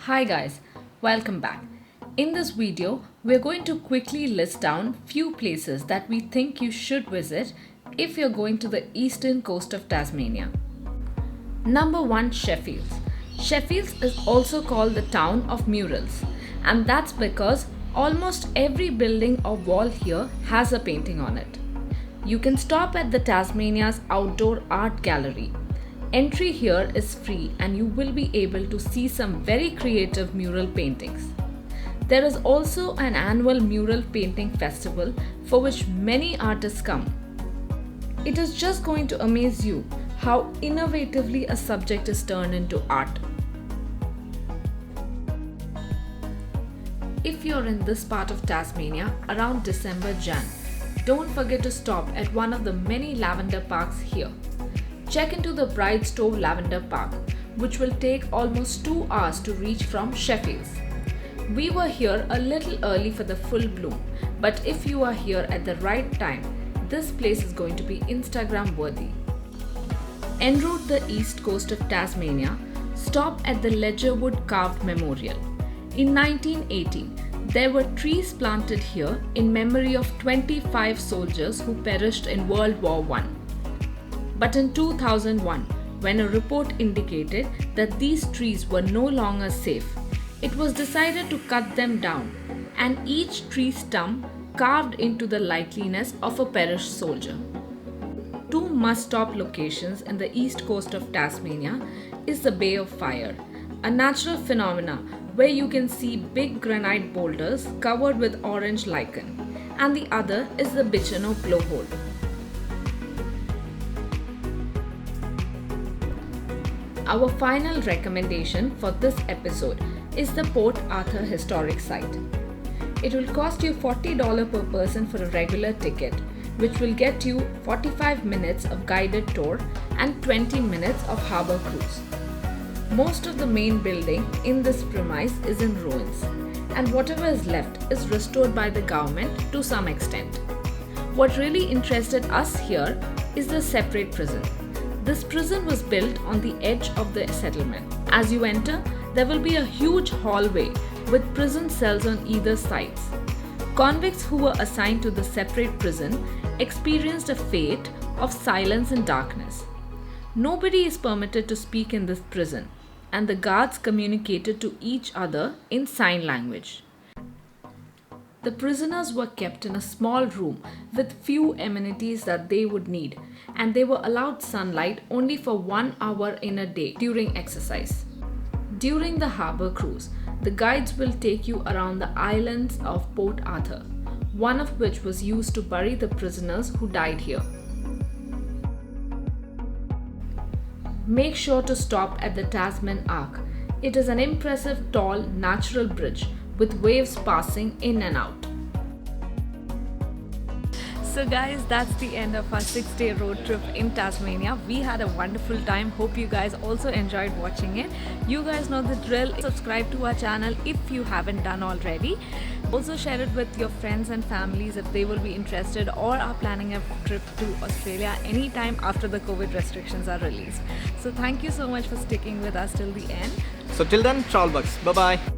Hi guys, welcome back. In this video, we're going to quickly list down few places that we think you should visit if you're going to the eastern coast of Tasmania. Number 1, Sheffield. Sheffield is also called the town of murals, and that's because almost every building or wall here has a painting on it. You can stop at the Tasmania's outdoor art gallery. Entry here is free and you will be able to see some very creative mural paintings. There is also an annual mural painting festival for which many artists come. It is just going to amaze you how innovatively a subject is turned into art. If you're in this part of Tasmania around December-Jan, don't forget to stop at one of the many lavender parks here. Check into the Bridestove Lavender Park, which will take almost 2 hours to reach from Sheffield. We were here a little early for the full bloom, but if you are here at the right time, this place is going to be Instagram worthy. En route the east coast of Tasmania, stop at the Ledgerwood Carved Memorial. In 1918, there were trees planted here in memory of 25 soldiers who perished in World War I. But in 2001, when a report indicated that these trees were no longer safe, it was decided to cut them down and each tree stump carved into the likeness of a perished soldier. 2 must-stop locations in the east coast of Tasmania is the Bay of Fire, a natural phenomena where you can see big granite boulders covered with orange lichen, and the other is the Bicheno Blowhole. Our final recommendation for this episode is the Port Arthur Historic Site. It will cost you $40 per person for a regular ticket, which will get you 45 minutes of guided tour and 20 minutes of harbour cruise. Most of the main building in this premise is in ruins, and whatever is left is restored by the government to some extent. What really interested us here is the separate prison. This prison was built on the edge of the settlement. As you enter, there will be a huge hallway with prison cells on either sides. Convicts who were assigned to the separate prison experienced a fate of silence and darkness. Nobody is permitted to speak in this prison, and the guards communicated to each other in sign language. The prisoners were kept in a small room with few amenities that they would need, and they were allowed sunlight only for 1 hour in a day during exercise. During the harbour cruise, the guides will take you around the islands of Port Arthur, one of which was used to bury the prisoners who died here. Make sure to stop at the Tasman Arc. It is an impressive tall natural bridge with waves passing in and out. So guys, that's the end of our 6-day road trip in Tasmania. We had a wonderful time. Hope you guys also enjoyed watching it. You guys know the drill. Subscribe to our channel if you haven't done already. Also share it with your friends and families if they will be interested or are planning a trip to Australia anytime after the COVID restrictions are released. So thank you so much for sticking with us till the end. So till then, ciao bucks. Bye bye.